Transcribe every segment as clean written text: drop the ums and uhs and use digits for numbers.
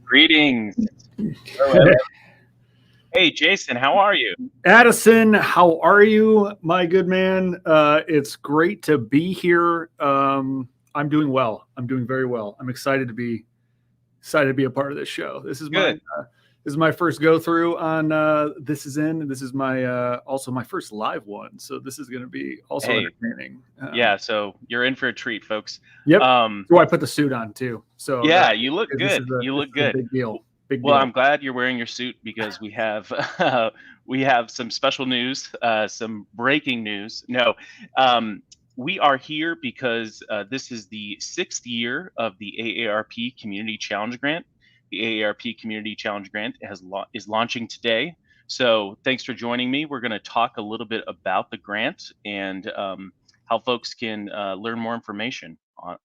Greetings. Hello. Hey, Jason, how are you? Addison, how are you, my good man? It's great to be here. I'm doing well. I'm doing very well. I'm excited to be a part of this show. Good. This is my first go through on This Is In, and this is my also my first live one. So this is going to be also Hey, entertaining. yeah, so you're in for a treat, folks. Yep. Um, So I put the suit on too. So yeah, you look this good. is You this look is a good. big deal. Big Well, deal. I'm glad you're wearing your suit because we have we have some special news, some breaking news. No, we are here because this is the sixth year of the AARP Community Challenge Grant. The AARP Community Challenge Grant is launching today. So thanks for joining me. We're going to talk a little bit about the grant and how folks can learn more information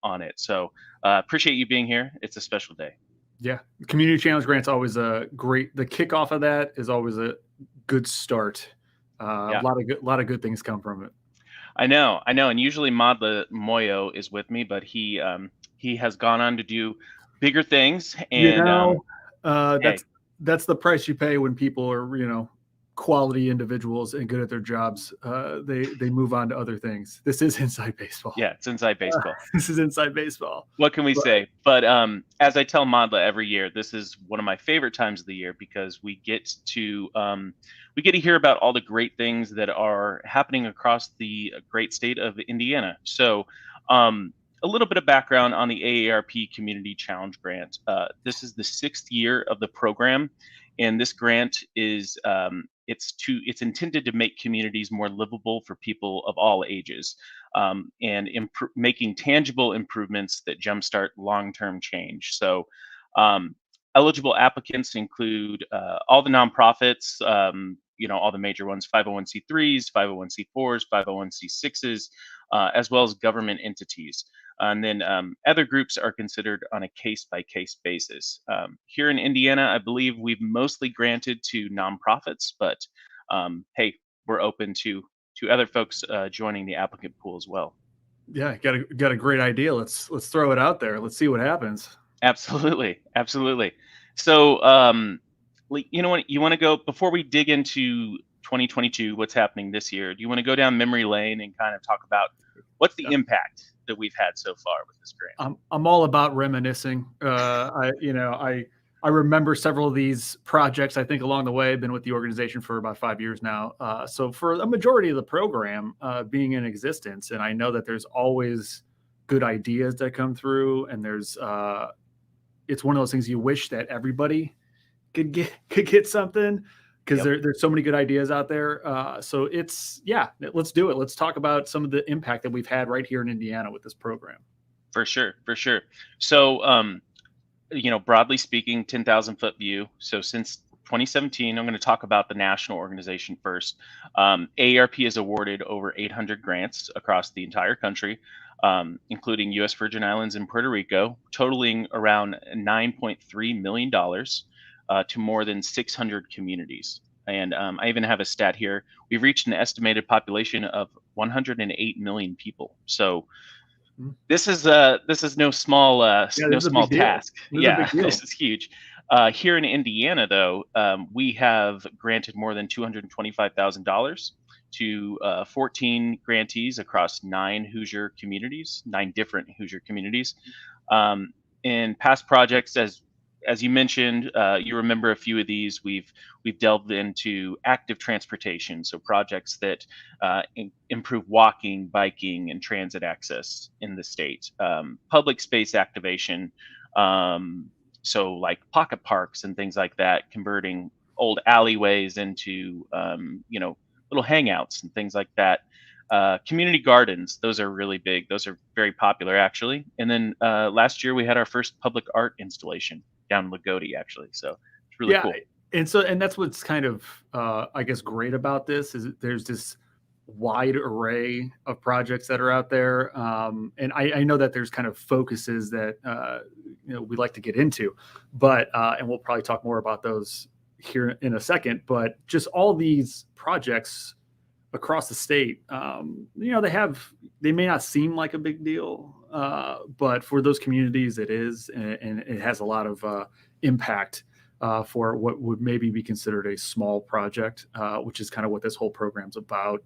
on it. So appreciate you being here. It's a special day. Yeah, community challenge grant's always a great. The kickoff of that is always a good start. A Yeah. lot of good things come from it. I know, and usually Madla Moyo is with me, but he has gone on to do bigger things. You And know, hey, that's the price you pay when people are quality individuals and good at their jobs. They move on to other things. This is inside baseball. yeah, it's inside baseball. This is inside baseball. What can we But say? But as I tell Madla every year, this is one of my favorite times of the year because we get to hear about all the great things that are happening across the great state of Indiana. So. A little bit of background on the AARP Community Challenge Grant. This is the sixth year of the program, and this grant is it's intended to make communities more livable for people of all ages, and making tangible improvements that jumpstart long-term change. So, um, eligible applicants include all the nonprofits, all the major ones: 501c3s, 501c4s, 501c6s, as well as government entities. And then other groups are considered on a case by case basis. Here in Indiana, I believe we've mostly granted to nonprofits, but hey, we're open to other folks joining the applicant pool as well. yeah, got a great idea. Let's throw it out there. Let's see what happens. Absolutely, absolutely. So, you know what? You want to go before we dig into 2022, what's happening this year? Do you want to go down memory lane and kind of talk about what's the impact that we've had so far with this grant? I'm all about reminiscing. I remember several of these projects. I think along the way, I've been with the organization for about 5 years now. So for a majority of the program being in existence, and I know that there's always good ideas that come through, and it's one of those things you wish that everybody could get something because there's so many good ideas out there. So let's do it. Let's talk about some of the impact that we've had right here in Indiana with this program. For sure, for sure. So, broadly speaking, 10,000-foot view. So since 2017, I'm going to talk about the national organization first. AARP has awarded over 800 grants across the entire country, including U.S. Virgin Islands and Puerto Rico, totaling around $9.3 million to more than 600 communities. And I even have a stat here. We've reached an estimated population of 108 million people. So this is no small This is a big deal. task. This is a Yeah, big deal. this is huge. Here in Indiana, though, we have granted more than $225,000 to 14 grantees across nine different Hoosier communities. In past projects, as you mentioned, you remember a few of these. We've delved into active transportation, so projects that improve walking, biking, and transit access in the state. Public space activation, so like pocket parks and things like that, converting old alleyways into little hangouts and things like that. Community gardens, those are really big. Those are very popular, actually. And then last year we had our first public art installation down in Lagodi, actually. So it's really cool. And that's what's kind of I guess great about this is there's this wide array of projects that are out there, and I know that there's kind of focuses that we like to get into, but and we'll probably talk more about those here in a second. But just all these projects across the state, they may not seem like a big deal, but for those communities it is, and it has a lot of impact for what would maybe be considered a small project, which is kind of what this whole program's about.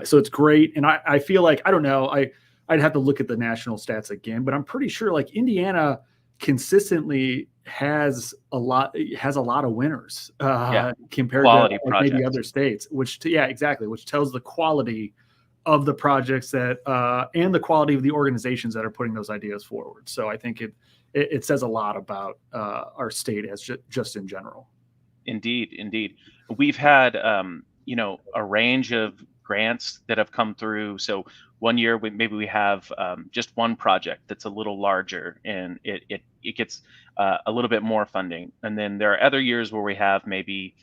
So it's great. And I feel like, I don't know, I'd have to look at the national stats again, but I'm pretty sure like Indiana consistently has a lot of winners compared to Quality like maybe projects. other states, exactly, which tells the quality of the projects that and the quality of the organizations that are putting those ideas forward. So I think it says a lot about our state as just in general. Indeed. We've had, a range of grants that have come through. So one year maybe we have just one project that's a little larger, and it gets a little bit more funding. And then there are other years where we have maybe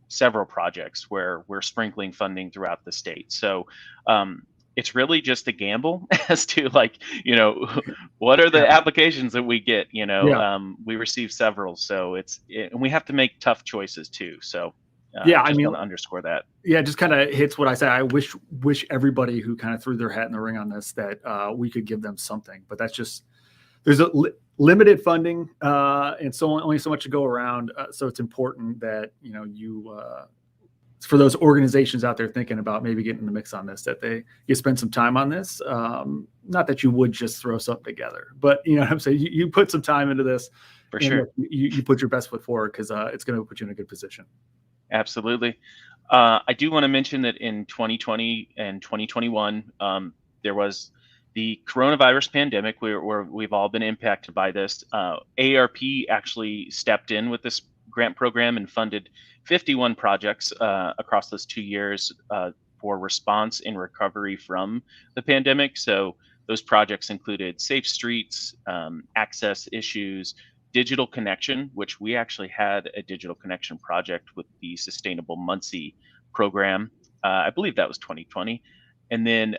several projects where we're sprinkling funding throughout the state. So it's really just a gamble as to like, what are the Yeah. applications that we get. Yeah. We receive several, so and we have to make tough choices too. So Yeah, I just mean, want to underscore that. yeah, it just kind of hits what I said. I wish everybody who kind of threw their hat in the ring on this that we could give them something, but that's just there's a limited funding, and so only so much to go around. So it's important that you for those organizations out there thinking about maybe getting in the mix on this, that you spend some time on this. Not that you would just throw something together, but you know what I'm saying. You put some time into this, For and sure. you put your best foot forward, because it's going to put you in a good position. Absolutely. I do want to mention that in 2020 and 2021, there was the coronavirus pandemic, where we've all been impacted by this. AARP actually stepped in with this grant program and funded 51 projects across those 2 years for response and recovery from the pandemic. So those projects included safe streets, access issues, digital connection, which we actually had a digital connection project with the Sustainable Muncie program. I believe that was 2020. And then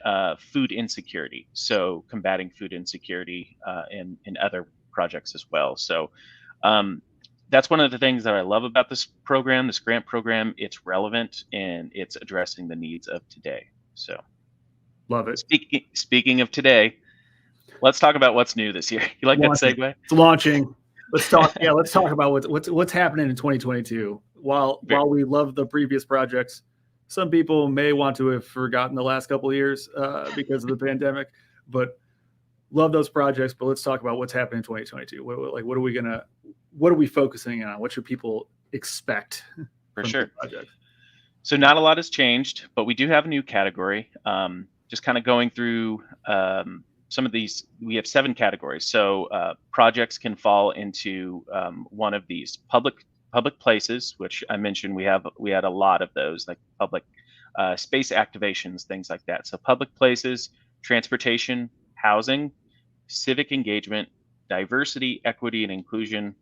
food insecurity. So combating food insecurity in other projects as well. So that's one of the things that I love about this program, this grant program. It's relevant and it's addressing the needs of today. So Love it. speaking of today, let's talk about what's new this year. You like that segue? It's launching. Let's talk. Yeah, let's talk about what's happening in 2022. While we love the previous projects, some people may want to have forgotten the last couple of years because of the pandemic, but love those projects. But let's talk about what's happening in 2022. What are we focusing on? What should people expect? For sure. Projects? So not a lot has changed, but we do have a new category. Just kind of going through some of these. We have 7 categories. So projects can fall into one of these: public places, which I mentioned we had a lot of those, like public space activations, things like that. So public places, transportation, housing, civic engagement, diversity, equity, and inclusion,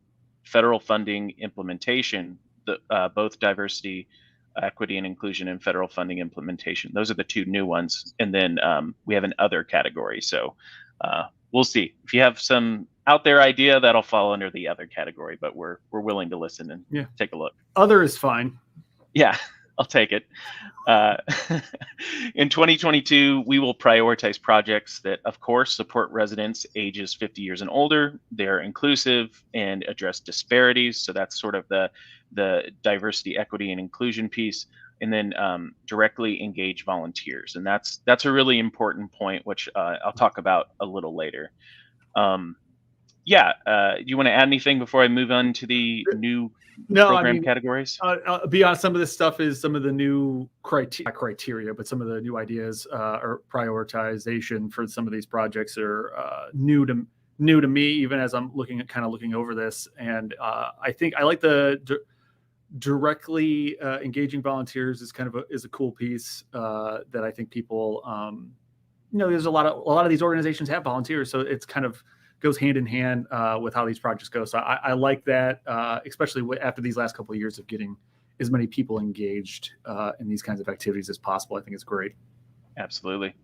federal funding implementation. Both diversity, equity, and inclusion, and federal funding implementation. Those are the 2 new ones. And then we have an other category. So we'll see. If you have some out there idea, that'll fall under the other category, but we're willing to listen and take a look. Other is fine. Yeah, I'll take it. In 2022, we will prioritize projects that, of course, support residents ages 50 years and older. They're inclusive and address disparities. So that's sort of the diversity, equity, and inclusion piece. And then directly engage volunteers. And that's a really important point, which I'll talk about a little later. Do you want to add anything before I move on to the new program categories? Beyond some of this stuff is some of the new criteria, but some of the new ideas or prioritization for some of these projects are new to me, even as I'm looking over this. And I think I like the directly engaging volunteers is a cool piece that I think people, there's a lot of these organizations have volunteers, so it's kind of goes hand in hand with how these projects go. So I like that, especially after these last couple of years of getting as many people engaged in these kinds of activities as possible. I think it's great. Absolutely.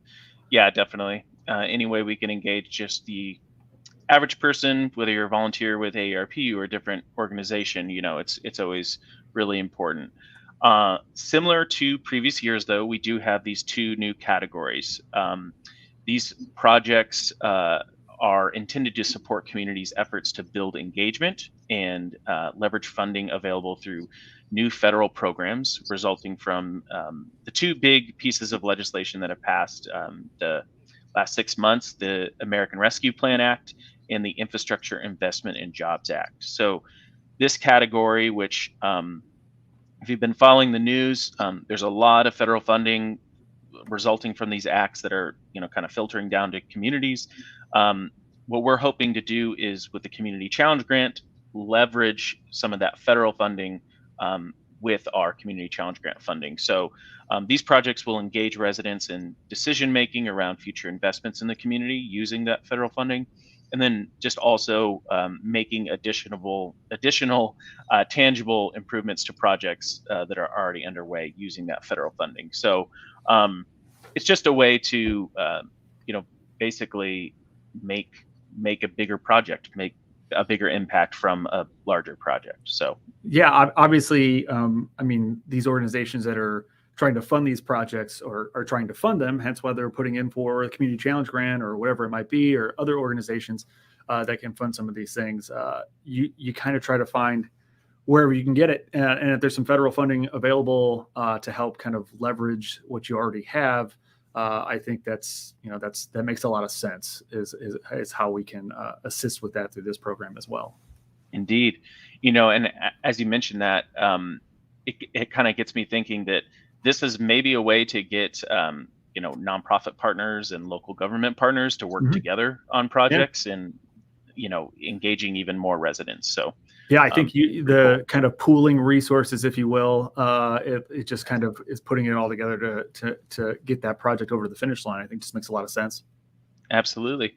Yeah, definitely. Any way we can engage just the average person, whether you're a volunteer with AARP or a different organization, it's always really important. Similar to previous years, though, we do have these two new categories. These projects are intended to support communities' efforts to build engagement and leverage funding available through new federal programs resulting from the two big pieces of legislation that have passed the last 6 months: the American Rescue Plan Act and the Infrastructure Investment and Jobs Act. So this category, which if you've been following the news, there's a lot of federal funding resulting from these acts that are, kind of filtering down to communities. What we're hoping to do is, with the Community Challenge Grant, leverage some of that federal funding with our Community Challenge Grant funding. So these projects will engage residents in decision making around future investments in the community using that federal funding, and then just also making additional tangible improvements to projects that are already underway using that federal funding. So it's just a way to basically make a bigger project, make a bigger impact from a larger project. So yeah, obviously, I mean, these organizations that are trying to fund these projects or are trying to fund them, hence why they're putting in for a community challenge grant or whatever it might be, or other organizations that can fund some of these things. You kind of try to find wherever you can get it, and if there's some federal funding available to help kind of leverage what you already have, I think that makes a lot of sense. Is how we can assist with that through this program as well. Indeed, and as you mentioned that, it kind of gets me thinking that this is maybe a way to get nonprofit partners and local government partners to work together on projects, and engaging even more residents. So yeah, I think the cool kind of pooling resources, if you will, it just kind of is putting it all together to get that project over the finish line. I think just makes a lot of sense. Absolutely.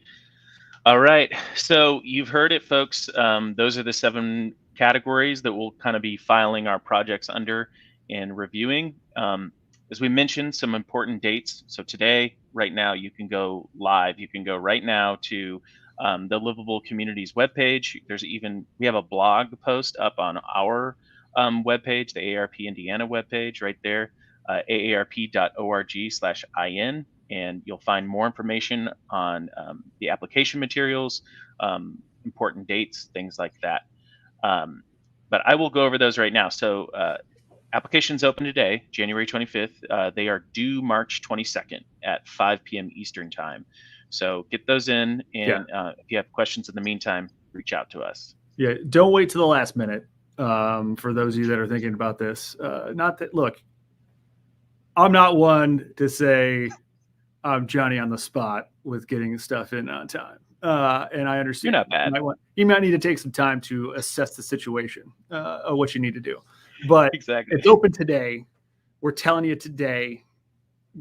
All right. So you've heard it, folks. Those are the 7 categories that we'll kind of be filing our projects under and reviewing. As we mentioned, some important dates. So today, right now, you can go live. You can go right now to the Livable Communities webpage. We have a blog post up on our webpage, the AARP Indiana webpage, right there, aarp.org/in. And you'll find more information on the application materials, important dates, things like that. But I will go over those right now. So applications open today, January 25th. They are due March 22nd at 5 p.m. Eastern time. So get those in, and if you have questions in the meantime, reach out to us. Yeah, don't wait to the last minute. For those of you that are thinking about this, look, I'm not one to say I'm Johnny on the spot with getting stuff in on time. And I understand you're not bad. You might need to take some time to assess the situation of what you need to do. But exactly. It's open today. We're telling you today,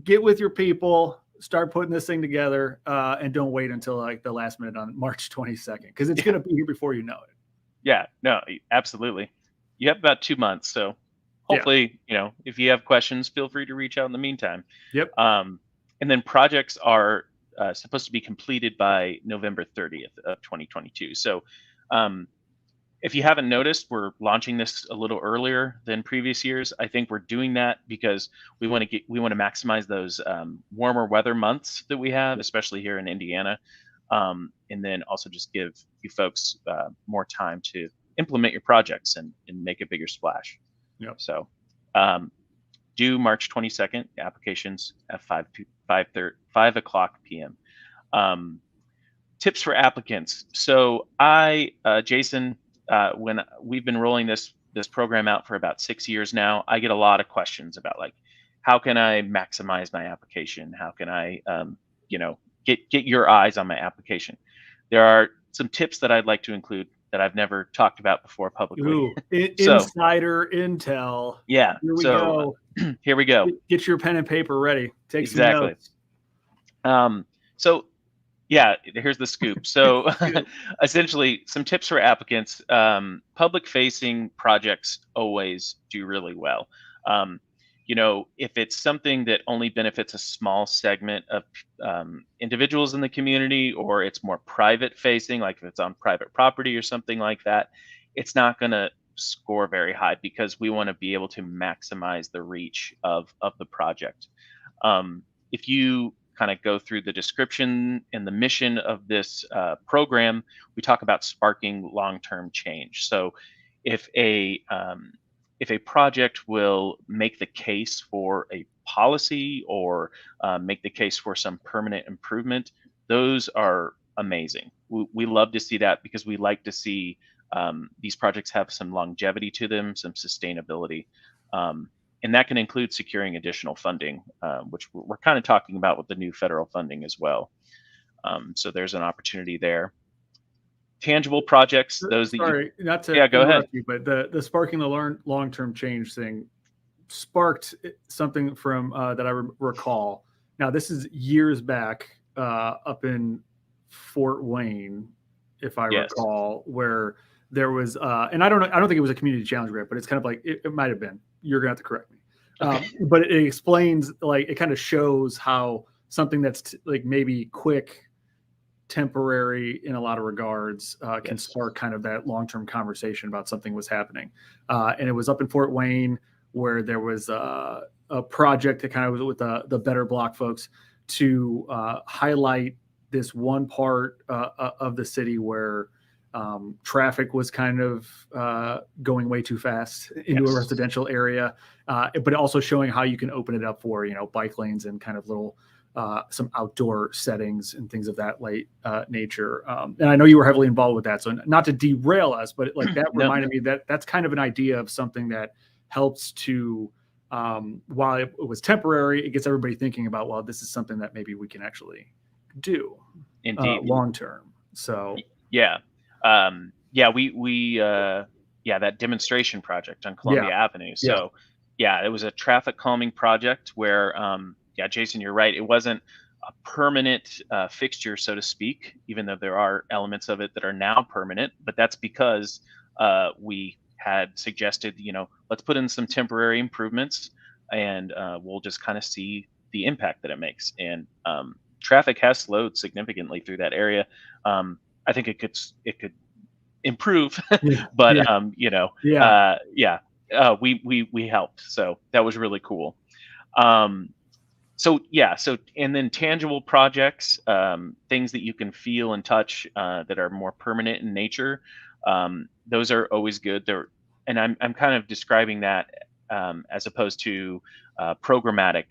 get with your people, start putting this thing together, and don't wait until like the last minute on March 22nd, because it's going to be here before you know it. Yeah, no, absolutely. You have about 2 months. So hopefully, if you have questions, feel free to reach out in the meantime. Yep. And then projects are supposed to be completed by November 30th of 2022. So if you haven't noticed, we're launching this a little earlier than previous years. I think we're doing that because we want to maximize those warmer weather months that we have, especially here in Indiana, and then also just give you folks more time to implement your projects and make a bigger splash. Yep. So due March 22nd, applications at 5 o'clock p.m. Tips for applicants. So Jason, when we've been rolling this program out for about 6 years now, I get a lot of questions about, like, how can I maximize my application? How can I, get your eyes on my application? There are some tips that I'd like to include that I've never talked about before publicly. Ooh, insider intel. Yeah. Here we go. Here we go. Get your pen and paper ready. Take exactly. some notes. So yeah, here's the scoop. So essentially, some tips for applicants. Public facing projects always do really well. If it's something that only benefits a small segment of individuals in the community, or it's more private facing, like if it's on private property or something like that, it's not going to score very high because we want to be able to maximize the reach of the project. If you kind of go through the description and the mission of this program, we talk about sparking long-term change. So if a project will make the case for a policy or make the case for some permanent improvement, those are amazing. We love to see that because we like to see these projects have some longevity to them, some sustainability. And that can include securing additional funding, which we're kind of talking about with the new federal funding as well. So there's an opportunity there. Tangible projects, those that you. Sorry, not to Yeah, go ahead. interrupt you, but the sparking the long-term change thing sparked something from that I recall. Now, this is years back up in Fort Wayne, if I Yes. recall, where there was, and I don't think it was a community challenge grant, but it's kind of like it might have been. You're gonna have to correct me. Okay. But it explains, like, it kind of shows how something that's like maybe quick, temporary in a lot of regards can Yes. spark kind of that long-term conversation about something was happening. And it was up in Fort Wayne where there was a project that kind of was with the Better Block folks to highlight this one part of the city where traffic was kind of going way too fast into a residential area, but also showing how you can open it up for, bike lanes and kind of little some outdoor settings and things of that nature. And I know you were heavily involved with that. So not to derail us, but like that reminded me that that's kind of an idea of something that helps to, while it was temporary, it gets everybody thinking about, well, this is something that maybe we can actually do long-term. So yeah. That demonstration project on Columbia Avenue. So it was a traffic calming project where, Jason, you're right. It wasn't a permanent fixture, so to speak, even though there are elements of it that are now permanent. But that's because we had suggested, let's put in some temporary improvements and we'll just kind of see the impact that it makes. And traffic has slowed significantly through that area. I think it could improve, but we helped. So that was really cool. So and then tangible projects, things that you can feel and touch that are more permanent in nature. Those are always good. And I'm kind of describing that as opposed to programmatic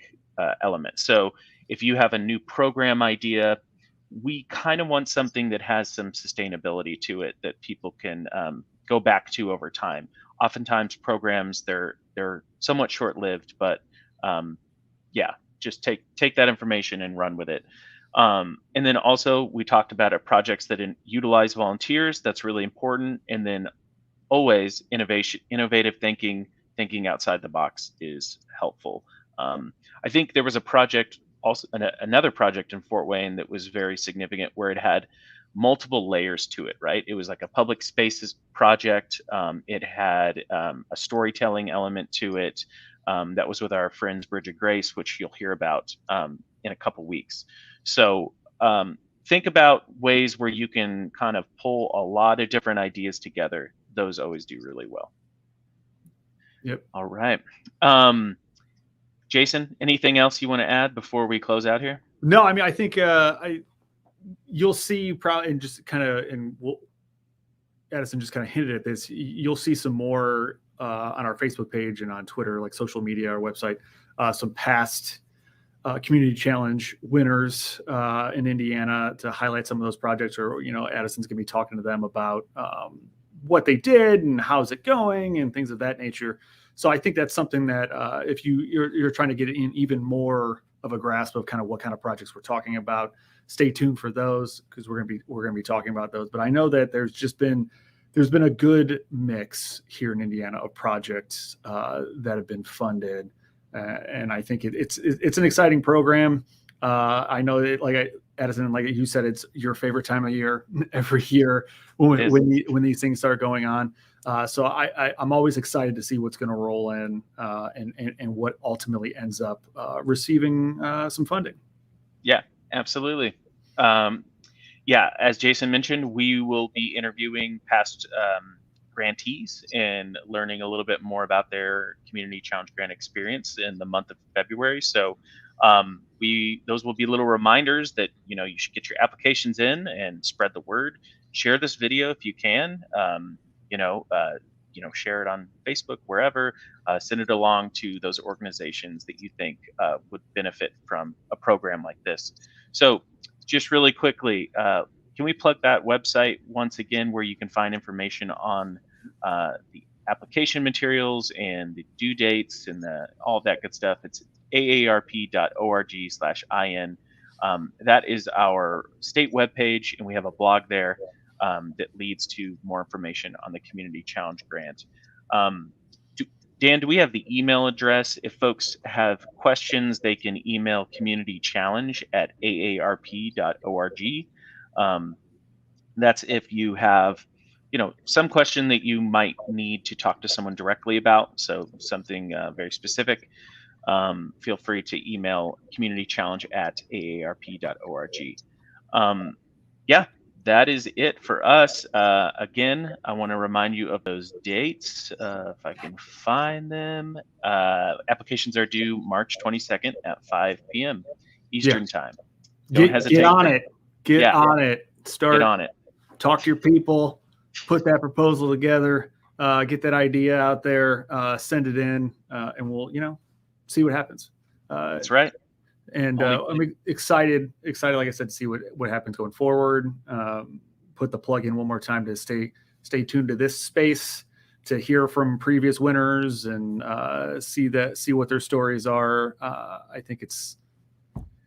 elements. So if you have a new program idea, we kind of want something that has some sustainability to it that people can go back to over time. Oftentimes programs, they're somewhat short-lived, but just take that information and run with it. And then also we talked about projects that utilize volunteers. That's really important. And then always innovative thinking outside the box is helpful. I think there was a project, also another project in Fort Wayne that was very significant where it had multiple layers to it, right? It was like a public spaces project. It had a storytelling element to it. That was with our friends Bridge of Grace, which you'll hear about in a couple weeks. So think about ways where you can kind of pull a lot of different ideas together. Those always do really well. Yep. All right. Jason, anything else you want to add before we close out here? No, I mean, I think you'll see probably, and just kind of, Addison just kind of hinted at this, you'll see some more on our Facebook page and on Twitter, like social media, our website, some past community challenge winners in Indiana to highlight some of those projects, or, Addison's going to be talking to them about what they did and how's it going and things of that nature. So I think that's something that if you're trying to get in even more of a grasp of kind of what kind of projects we're talking about, stay tuned for those, because we're going to be talking about those. But I know that there's been a good mix here in Indiana of projects that have been funded, and I think it's an exciting program. I know that, like Addison, like you said, it's your favorite time of year every year when these things start going on. So I'm always excited to see what's going to roll in and what ultimately ends up receiving some funding. Yeah, absolutely. As Jason mentioned, we will be interviewing past grantees and learning a little bit more about their community challenge grant experience in the month of February. So those will be little reminders that you should get your applications in and spread the word. Share this video if you can. Share it on Facebook, wherever. Send it along to those organizations that you think would benefit from a program like this. So, just really quickly, can we plug that website once again, where you can find information on the application materials and the due dates and all of that good stuff? It's aarp.org/in. That is our state webpage, and we have a blog there that leads to more information on the Community Challenge Grant. Dan, do we have the email address? If folks have questions, they can email communitychallenge@aarp.org. That's if you have, some question that you might need to talk to someone directly about. So something very specific. Feel free to email communitychallenge@aarp.org. Yeah, that is it for us. Again, I want to remind you of those dates, if I can find them. Applications are due March 22nd at 5 p.m. Eastern time. Don't hesitate. Get on it. Get on it. Get on it. Talk to your people. Put that proposal together. Get that idea out there. Send it in, and we'll, see what happens. That's right. And I'm excited, like I said, to see what happens going forward. Put the plug in one more time to stay tuned to this space, to hear from previous winners and see what their stories are. I think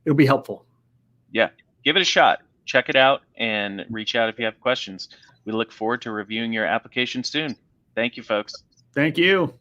it'll be helpful. Yeah, give it a shot. Check it out and reach out if you have questions. We look forward to reviewing your application soon. Thank you, folks. Thank you.